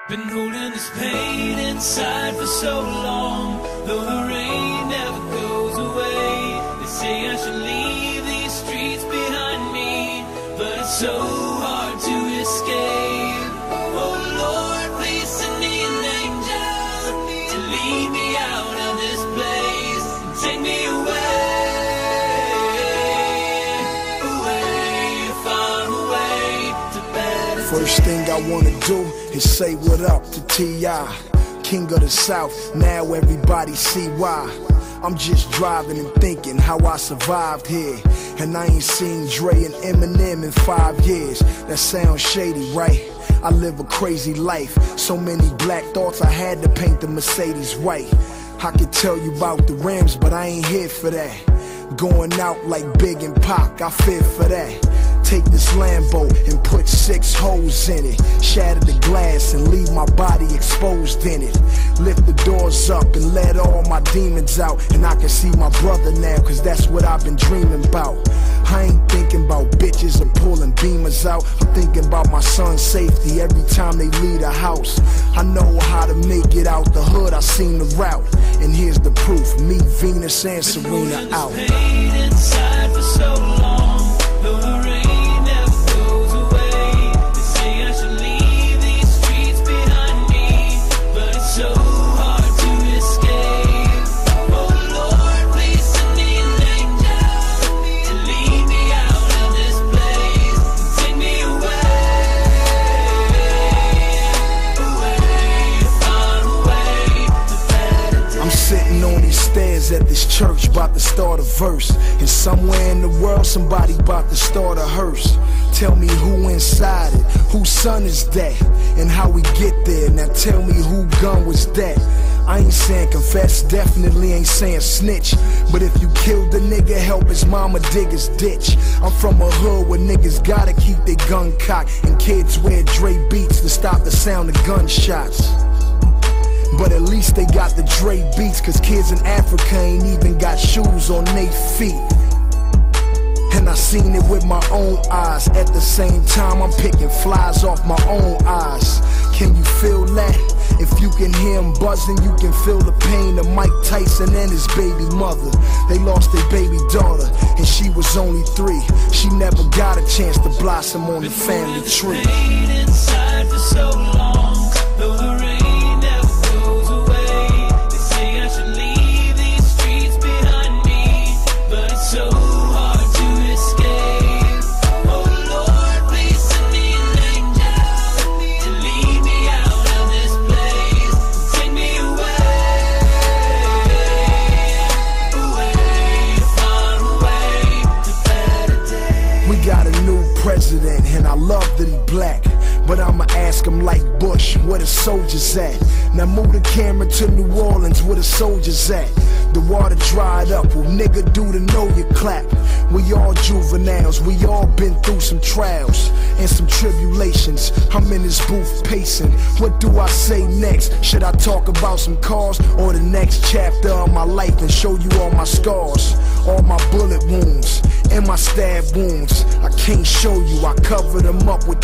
Been holding this pain inside for so long, though the rain never goes away. They say I should leave these streets behind me, but it's so hard to escape. Oh Lord, please send me an angel to lead me out of this place and take me away, far away to better days. First thing I wanna do is say what up to T.I., King of the South. Now everybody see why. I'm just driving and thinking how I survived here, and I ain't seen Dre and Eminem in 5 years. That sounds shady, right? I live a crazy life, so many black thoughts I had to paint the Mercedes white. I could tell you about the rims, but I ain't here for that. Going out like Big and Pac, I fear for that. Take this Lambo and put 6 holes in it, shatter the glass and leave my body exposed in it. Lift the doors up and let all my demons out, and I can see my brother now, cause that's what I've been dreaming about. I ain't thinking about bitches and pulling beamers out. I'm thinking about my son's safety every time they leave the house. I know how to make it out the hood, I seen the route, and here's the proof, me, Venus and Serena out. Pain inside for so long, though the rain never goes away. They say I should leave these streets behind me, but it's so hard to escape. Oh Lord, please send me an angel to lead me out of this place and take me far away to better days. I'm sitting on these stairs at this church, about to start a verse, and somewhere in the world somebody about to start a hearse. Tell me who inside it, whose son is that, and how we get there. Now tell me who gun was that. I ain't saying confess, definitely ain't saying snitch, but if you killed the nigga, help his mama dig his ditch. I'm from a hood where niggas gotta keep their gun cocked, and kids wear Dre beats to stop the sound of gunshots. But at least they got the Dre beats, cause kids in Africa ain't even got shoes on their feet. And I seen it with my own eyes. At the same time, I'm picking flies off my own eyes. Can you feel that? If you can hear him buzzing, you can feel the pain of Mike Tyson and his baby mother. They lost their baby daughter, and she was only 3. She never got a chance to blossom on the family tree. Pain inside for so long, though the rain never goes away. They say I should leave these streets behind me, but it's so hard to escape. Oh Lord, please send me an angel to lead me out of this place and take me far away to better days. We got a new president, and I love that he black, but I'ma ask him like Bush, where the soldiers at? Now move the camera to New Orleans, where the soldiers at? The water dried up, well nigga do to know you clap. We all juveniles, we all been through some trials and some tribulations. I'm in this booth pacing, what do I say next? Should I talk about some cars, or the next chapter of my life and show you all my scars, all my bullet wounds and my stab wounds? I can't show you, I cover them up with